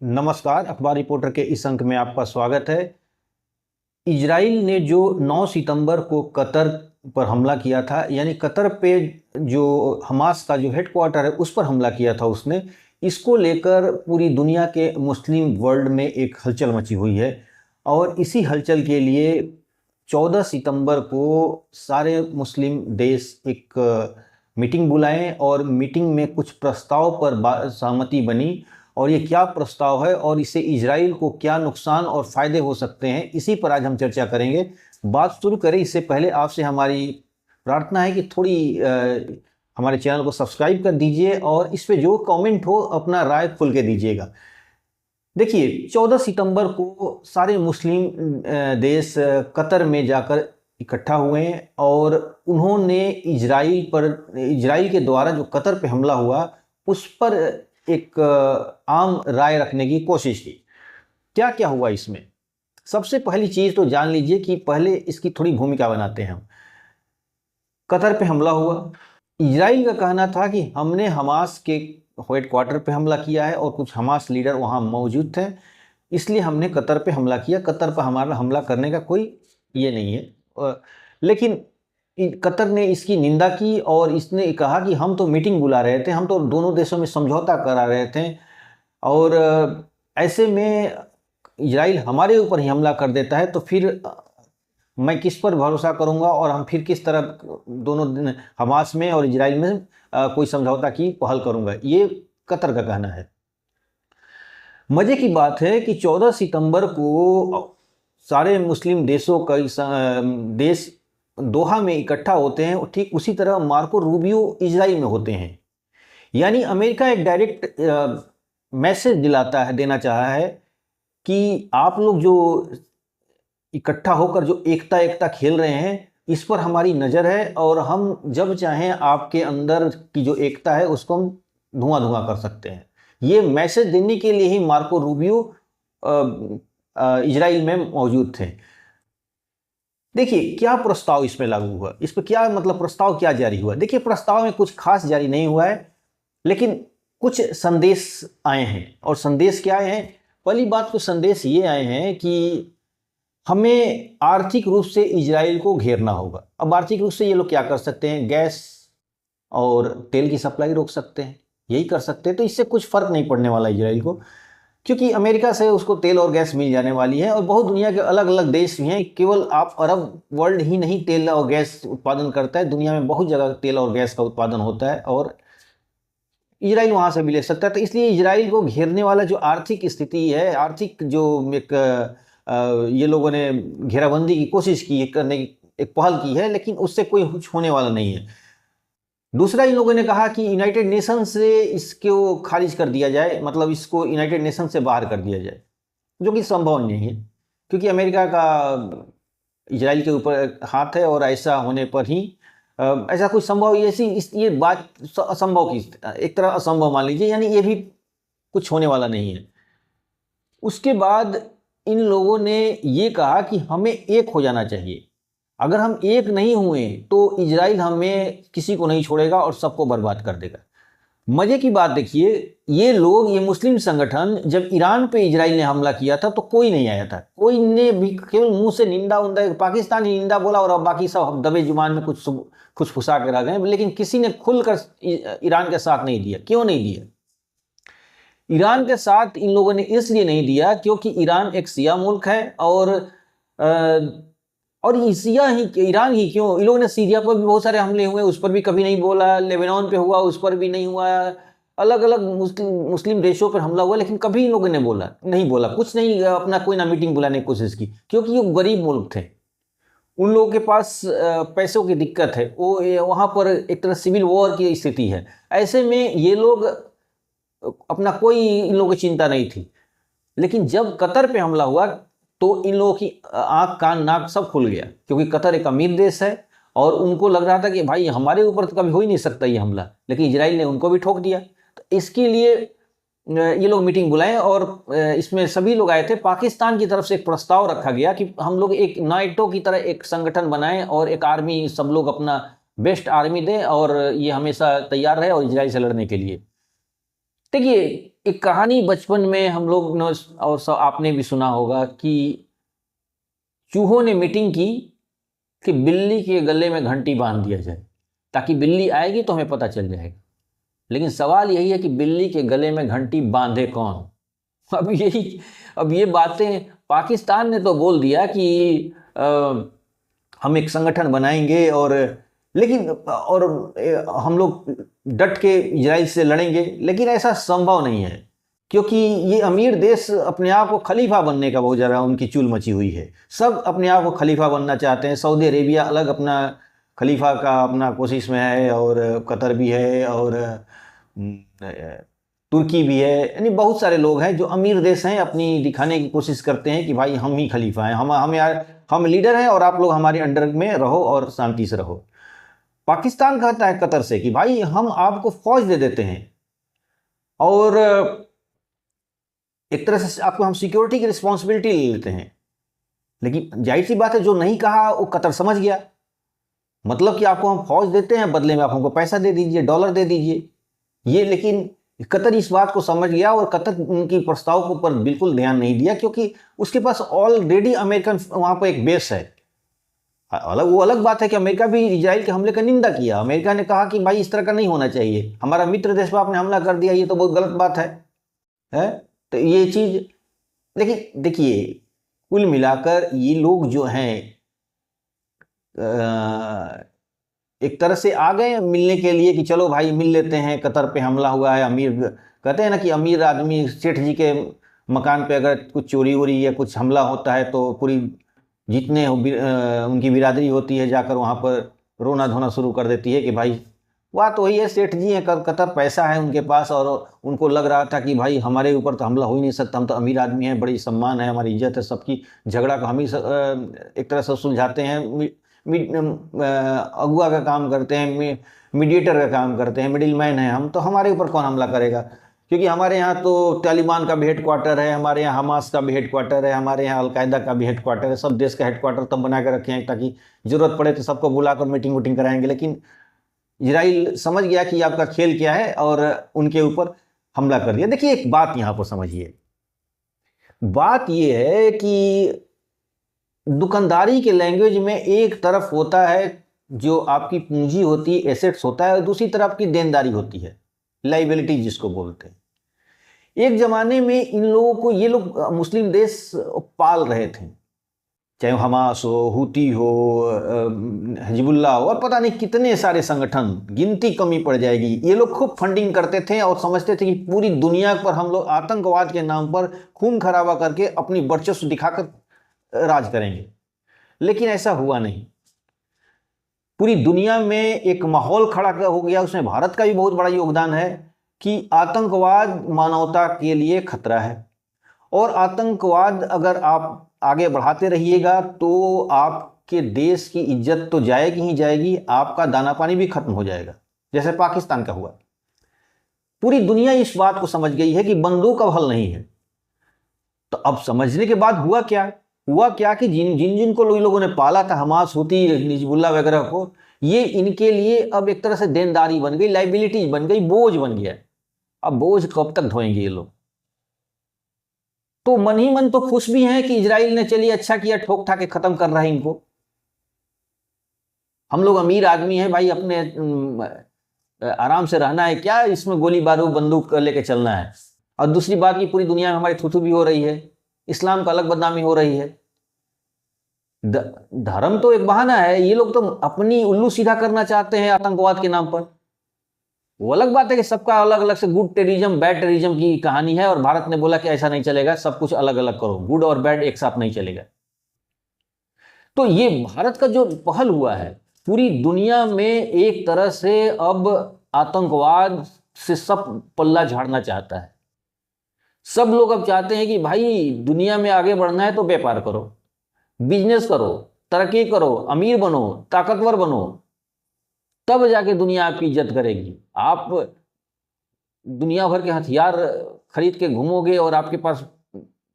नमस्कार, अखबार रिपोर्टर के इस अंक में आपका स्वागत है। इजराइल ने जो 9 सितंबर को कतर पर हमला किया था, यानी कतर पे जो हमास का जो हेडक्वार्टर है उस पर हमला किया था उसने, इसको लेकर पूरी दुनिया के मुस्लिम वर्ल्ड में एक हलचल मची हुई है। और इसी हलचल के लिए 14 सितंबर को सारे मुस्लिम देश एक मीटिंग बुलाएं और मीटिंग में कुछ प्रस्ताव पर सहमति बनी। और ये क्या प्रस्ताव है और इससे इजराइल को क्या नुकसान और फायदे हो सकते हैं, इसी पर आज हम चर्चा करेंगे। बात शुरू करें इससे पहले आपसे हमारी प्रार्थना है कि थोड़ी हमारे चैनल को सब्सक्राइब कर दीजिए और इस पे जो कमेंट हो अपना राय खुल के दीजिएगा। देखिए, 14 सितंबर को सारे मुस्लिम देश कतर में जाकर इकट्ठा हुए और उन्होंने इजराइल के द्वारा जो कतर पे हमला हुआ उस पर एक आम राय रखने की कोशिश की। क्या क्या हुआ इसमें, सबसे पहली चीज तो जान लीजिए कि पहले इसकी थोड़ी भूमिका बनाते हैं हम। कतर पे हमला हुआ, इजराइल का कहना था कि हमने हमास के हेडक्वार्टर पे हमला किया है और कुछ हमास लीडर वहां मौजूद थे, इसलिए हमने कतर पे हमला किया। कतर पर हमारा हमला करने का कोई ये नहीं है। लेकिन कतर ने इसकी निंदा की और इसने कहा कि हम तो मीटिंग बुला रहे थे, हम तो दोनों देशों में समझौता करा रहे थे और ऐसे में इजराइल हमारे ऊपर ही हमला कर देता है तो फिर मैं किस पर भरोसा करूंगा और हम फिर किस तरह दोनों हमास में और इजराइल में कोई समझौता की पहल करूंगा, ये कतर का कहना है। मजे की बात है कि 14 सितंबर को सारे मुस्लिम देशों का देश दोहा में इकट्ठा होते हैं, ठीक उसी तरह मार्को रूबियो इजराइल में होते हैं। यानी अमेरिका एक डायरेक्ट मैसेज देना चाहा है कि आप लोग जो इकट्ठा होकर जो एकता खेल रहे हैं इस पर हमारी नज़र है और हम जब चाहें आपके अंदर की जो एकता है उसको हम धुआं धुआं कर सकते हैं। ये मैसेज देने के लिए ही मार्को रूबियो इजराइल में मौजूद थे। देखिए क्या प्रस्ताव इसमें लागू हुआ, इस पर क्या मतलब प्रस्ताव क्या जारी हुआ। देखिए, प्रस्ताव में कुछ खास जारी नहीं हुआ है, लेकिन कुछ संदेश आए हैं। और संदेश क्या आए हैं? पहली बात तो संदेश ये आए हैं कि हमें आर्थिक रूप से इजराइल को घेरना होगा। अब आर्थिक रूप से ये लोग क्या कर सकते हैं? गैस और तेल की सप्लाई रोक सकते हैं, यही कर सकते हैं। तो इससे कुछ फर्क नहीं पड़ने वाला इजराइल को, क्योंकि अमेरिका से उसको तेल और गैस मिल जाने वाली है और बहुत दुनिया के अलग अलग देश भी हैं। केवल आप अरब वर्ल्ड ही नहीं तेल और गैस उत्पादन करता है, दुनिया में बहुत जगह तेल और गैस का उत्पादन होता है और इजराइल वहां से भी ले सकता है। तो इसलिए इजराइल को घेरने वाला जो आर्थिक स्थिति है, आर्थिक जो एक ये लोगों ने घेराबंदी की कोशिश की करने की एक पहल की है, लेकिन उससे कोई कुछ होने वाला नहीं है। दूसरा, इन लोगों ने कहा कि यूनाइटेड नेशन से इसको खारिज कर दिया जाए, मतलब इसको यूनाइटेड नेशन से बाहर कर दिया जाए, जो कि संभव नहीं है, क्योंकि अमेरिका का इजराइल के ऊपर हाथ है और ऐसा होने पर ही ऐसा कोई संभव ये बात असंभव की एक तरह असंभव मान लीजिए, यानी ये भी कुछ होने वाला नहीं है। उसके बाद इन लोगों ने ये कहा कि हमें एक हो जाना चाहिए। अगर हम एक नहीं हुए तो इजराइल हमें किसी को नहीं छोड़ेगा और सबको बर्बाद कर देगा। मजे की बात देखिए, ये लोग, ये मुस्लिम संगठन, जब ईरान पे इजराइल ने हमला किया था तो कोई नहीं आया था, कोई ने भी केवल मुंह से निंदा उंदा, पाकिस्तान ही निंदा बोला और अब बाकी सब दबे जुबान में कुछ फुसफुसा के रह गए, लेकिन किसी ने खुलकर ईरान का साथ नहीं दिया। क्यों नहीं दिया? ईरान के साथ इन लोगों ने इसलिए नहीं दिया क्योंकि ईरान एक शिया मुल्क है और ईरान ही क्यों, इन लोगों ने सीरिया पर भी बहुत सारे हमले हुए, उस पर भी कभी नहीं बोला। लेबनान पे हुआ, उस पर भी नहीं हुआ। अलग अलग मुस्लिम देशों पर हमला हुआ, लेकिन कभी इन लोगों ने नहीं बोला कुछ नहीं, अपना कोई ना मीटिंग बुलाने की कोशिश की, क्योंकि ये गरीब मुल्क थे, उन लोगों के पास पैसों की दिक्कत है, वो वहाँ पर एक तरह सिविल वॉर की स्थिति है। ऐसे में ये लोग अपना कोई, इन लोगों की चिंता नहीं थी। लेकिन जब कतर पे हमला हुआ तो इन लोगों की आंख कान नाक सब खुल गया, क्योंकि कतर एक अमीर देश है और उनको लग रहा था कि भाई हमारे ऊपर तो कभी हो ही नहीं सकता ये हमला, लेकिन इजराइल ने उनको भी ठोक दिया। तो इसके लिए ये लोग मीटिंग बुलाए और इसमें सभी लोग आए थे। पाकिस्तान की तरफ से एक प्रस्ताव रखा गया कि हम लोग एक नाटो की तरह एक संगठन बनाएं और एक आर्मी, सब लोग अपना बेस्ट आर्मी दें और ये हमेशा तैयार रहे और इजराइल से लड़ने के लिए। देखिए, एक कहानी बचपन में हम लोग ने और सब आपने भी सुना होगा कि चूहों ने मीटिंग की कि बिल्ली के गले में घंटी बांध दिया जाए ताकि बिल्ली आएगी तो हमें पता चल जाएगा। लेकिन सवाल यही है कि बिल्ली के गले में घंटी बांधे कौन? अब ये बातें पाकिस्तान ने तो बोल दिया कि हम एक संगठन बनाएंगे और हम लोग डट के इजराइल से लड़ेंगे, लेकिन ऐसा संभव नहीं है क्योंकि ये अमीर देश अपने आप को खलीफा बनने का बहुत ज़्यादा उनकी चूल मची हुई है। सब अपने आप को खलीफा बनना चाहते हैं। सऊदी अरेबिया अलग अपना खलीफा का अपना कोशिश में है, और कतर भी है, और तुर्की भी है। यानी बहुत सारे लोग हैं जो अमीर देश हैं, अपनी दिखाने की कोशिश करते हैं कि भाई हम ही खलीफा हैं, हम लीडर हैं और आप लोग हमारे अंडर में रहो और शांति से रहो। पाकिस्तान कहता है कतर से कि भाई हम आपको फौज दे देते हैं और एक तरह से आपको हम सिक्योरिटी की रिस्पॉन्सिबिलिटी ले लेते हैं। लेकिन जाहिर सी बात है, जो नहीं कहा वो कतर समझ गया। मतलब कि आपको हम फौज देते हैं, बदले में आप हमको पैसा दे दीजिए, डॉलर दे दीजिए। ये लेकिन कतर इस बात को समझ गया और कतर उनकी प्रस्ताव के ऊपर बिल्कुल ध्यान नहीं दिया, क्योंकि उसके पास ऑलरेडी अमेरिकन वहाँ पर एक बेस है। वो अलग बात है कि अमेरिका भी इजराइल के हमले का निंदा किया। अमेरिका ने कहा कि भाई इस तरह का नहीं होना चाहिए, हमारा मित्र देश पर आपने हमला कर दिया, ये तो बहुत गलत बात है? तो ये चीज़, लेकिन देखिए कुल मिलाकर ये लोग जो हैं एक तरह से आ गए मिलने के लिए कि चलो भाई मिल लेते हैं, कतर पे हमला हुआ है। अमीर कहते हैं ना कि अमीर आदमी सेठ जी के मकान पे अगर कुछ चोरी वोरी या कुछ हमला होता है तो पूरी जितने उनकी बिरादरी होती है जाकर वहाँ पर रोना धोना शुरू कर देती है कि भाई वह तो वही है, सेठ जी हैं, कतर पैसा है उनके पास, और उनको लग रहा था कि भाई हमारे ऊपर तो हमला हो ही नहीं सकता, हम तो अमीर आदमी हैं, बड़ी सम्मान है, हमारी इज्जत है सबकी, झगड़ा को हम ही एक तरह से सुलझाते हैं, अगुआ का काम करते हैं, मीडिएटर का काम करते हैं, मिडिल मैन है हम, तो हमारे ऊपर कौन हमला करेगा? क्योंकि हमारे यहाँ तो तालिबान का भी हेडक्वार्टर है, हमारे यहाँ हमास का भी हेडक्वार्टर है, हमारे यहाँ अलकायदा का भी हेडक्वार्टर है। सब देश का हेडक्वार्टर तब बना के रखे हैं ताकि ज़रूरत पड़े तो सबको बुलाकर मीटिंग वूटिंग कराएंगे। लेकिन इजराइल समझ गया कि आपका खेल क्या है और उनके ऊपर हमला कर दिया। देखिए एक बात यहाँ पर समझिए, बात ये है कि दुकानदारी के लैंग्वेज में एक तरफ होता है जो आपकी पूंजी होती है, एसेट्स होता है, और दूसरी तरफ की देनदारी होती है, लाइबिलिटी जिसको बोलते हैं। एक जमाने में इन लोगों को ये लोग मुस्लिम देश पाल रहे थे, चाहे हमास हो, हुती हो, हिजबुल्लाह हो, और पता नहीं कितने सारे संगठन, गिनती कमी पड़ जाएगी। ये लोग खूब फंडिंग करते थे और समझते थे कि पूरी दुनिया पर हम लोग आतंकवाद के नाम पर खून खराबा करके अपनी वर्चस्व दिखाकर राज करेंगे। लेकिन ऐसा हुआ नहीं। पूरी दुनिया में एक माहौल खड़ा हो गया, उसमें भारत का भी बहुत बड़ा योगदान है कि आतंकवाद मानवता के लिए खतरा है, और आतंकवाद अगर आप आगे बढ़ाते रहिएगा तो आपके देश की इज्जत तो जाएगी ही जाएगी, आपका दाना पानी भी खत्म हो जाएगा, जैसे पाकिस्तान का हुआ। पूरी दुनिया इस बात को समझ गई है कि बंदूक अब हल नहीं है। तो अब समझने के बाद हुआ क्या कि जिनको लोगों ने पाला था, हमास, हुती, हिजबुल्लाह वगैरह को, ये इनके लिए अब एक तरह से देनदारी बन गई, लाइबिलिटीज बन गई, बोझ बन गया। अब बोझ कब तक ढोएंगे ये लोग? तो मन ही मन तो खुश भी हैं कि इजराइल ने चलिए अच्छा किया, ठोक ठाक के खत्म कर रहा है इनको। हम लोग अमीर आदमी हैं भाई, अपने आराम से रहना है, क्या इसमें गोली बारूद बंदूक लेके चलना है? और दूसरी बात की पूरी दुनिया में हमारी थूथू भी हो रही है, इस्लाम का अलग बदनामी हो रही है। धर्म तो एक बहाना है, ये लोग तो अपनी उल्लू सीधा करना चाहते हैं आतंकवाद के नाम पर। वो अलग बात है कि सबका अलग अलग से गुड टेररिज्म, बैड टेररिज्म की कहानी है, और भारत ने बोला कि ऐसा नहीं चलेगा, सब कुछ अलग अलग करो, गुड और बैड एक साथ नहीं चलेगा। तो ये भारत का जो पहल हुआ है, पूरी दुनिया में एक तरह से अब आतंकवाद से सब पल्ला झाड़ना चाहता है। सब लोग अब चाहते हैं कि भाई दुनिया में आगे बढ़ना है तो व्यापार करो, बिजनेस करो, तरक्की करो, अमीर बनो, ताकतवर बनो, तब जाके दुनिया आपकी इज्जत करेगी। आप दुनिया भर के हथियार खरीद के घूमोगे और आपके पास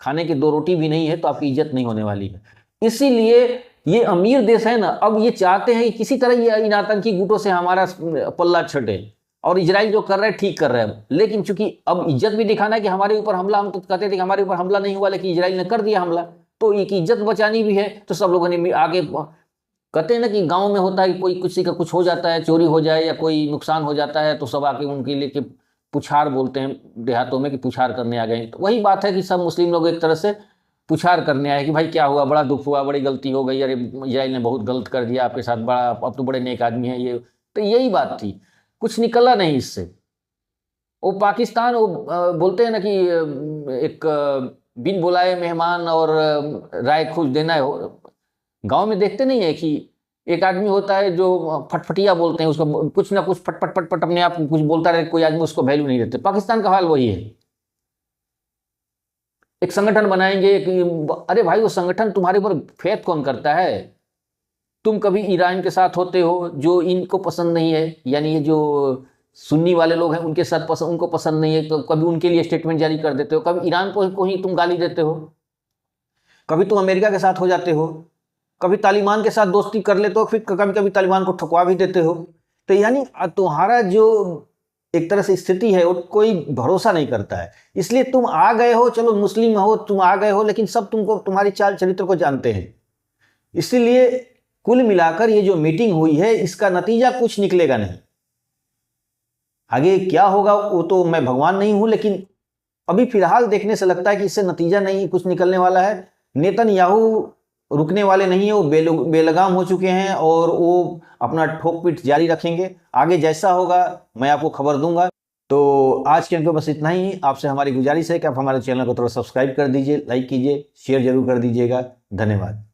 खाने की 2 रोटी भी नहीं है तो आपकी इज्जत नहीं होने वाली है। इसीलिए ये अमीर देश है ना, अब ये चाहते हैं कि किसी तरह ये इन आतंकी गुटों से हमारा पल्ला छटे, और इजराइल जो कर रहा है ठीक कर रहा है, लेकिन चूंकि अब इज्जत भी दिखाना है कि हमारे ऊपर हमला, हम तो कहते थे कि हमारे ऊपर हमला नहीं हुआ, लेकिन इजराइल ने कर दिया हमला, तो एक इज्जत बचानी भी है, तो सब लोगों ने आगे, कहते हैं ना कि गांव में होता है, कोई किसी का कुछ हो जाता है, चोरी हो जाए या कोई नुकसान हो जाता है, तो सब आके उनके लिए कि पुछार बोलते हैं देहातों में, कि पुछार करने आ गए। तो वही बात है कि सब मुस्लिम लोग एक तरह से पुछार करने आए कि भाई क्या हुआ, बड़ा दुख हुआ, बड़ी गलती हो गई, अरे इजराइल ने बहुत गलत कर दिया आपके साथ, बड़ा, अब तो बड़े नेक आदमी हैं ये। तो यही बात थी, कुछ निकला नहीं इससे। वो पाकिस्तान, वो बोलते हैं ना कि एक बिन बुलाए मेहमान और राय खुश देना है। गांव में देखते नहीं है कि एक आदमी होता है जो फटफटिया बोलते हैं, उसको कुछ ना कुछ फटफट फटफट अपने आप कुछ बोलता रहे, कोई आदमी उसको वैल्यू नहीं देते। पाकिस्तान का हाल वही है। एक संगठन बनाएंगे कि अरे भाई वो संगठन तुम्हारे ऊपर फेथ कौन करता है? तुम कभी ईरान के साथ होते हो जो इनको पसंद नहीं है, यानी ये जो सुन्नी वाले लोग हैं उनके साथ पसंद, उनको पसंद नहीं है, तो कभी उनके लिए स्टेटमेंट जारी कर देते हो, कभी ईरान को ही तुम गाली देते हो, कभी तुम अमेरिका के साथ हो जाते हो, कभी तालिबान के साथ दोस्ती कर लेते हो, फिर कभी कभी तालिबान को ठुकवा भी देते हो। तो यानी तुम्हारा जो एक तरह से स्थिति है वो कोई भरोसा नहीं करता है। इसलिए तुम आ गए हो, चलो मुस्लिम हो, तुम आ गए हो, लेकिन सब तुमको, तुम्हारी चाल चरित्र को जानते हैं। इसीलिए कुल मिलाकर ये जो मीटिंग हुई है, इसका नतीजा कुछ निकलेगा नहीं। आगे क्या होगा वो तो मैं भगवान नहीं हूं, लेकिन अभी फिलहाल देखने से लगता है कि इससे नतीजा नहीं कुछ निकलने वाला है। नेतन्याहू रुकने वाले नहीं है, वो बेलगाम हो चुके हैं और वो अपना ठोक पीट जारी रखेंगे। आगे जैसा होगा मैं आपको खबर दूंगा। तो आज के अंक बस इतना ही। आपसे हमारी गुजारिश है कि आप हमारे चैनल को थोड़ा सब्सक्राइब कर दीजिए, लाइक कीजिए, शेयर जरूर कर दीजिएगा। धन्यवाद।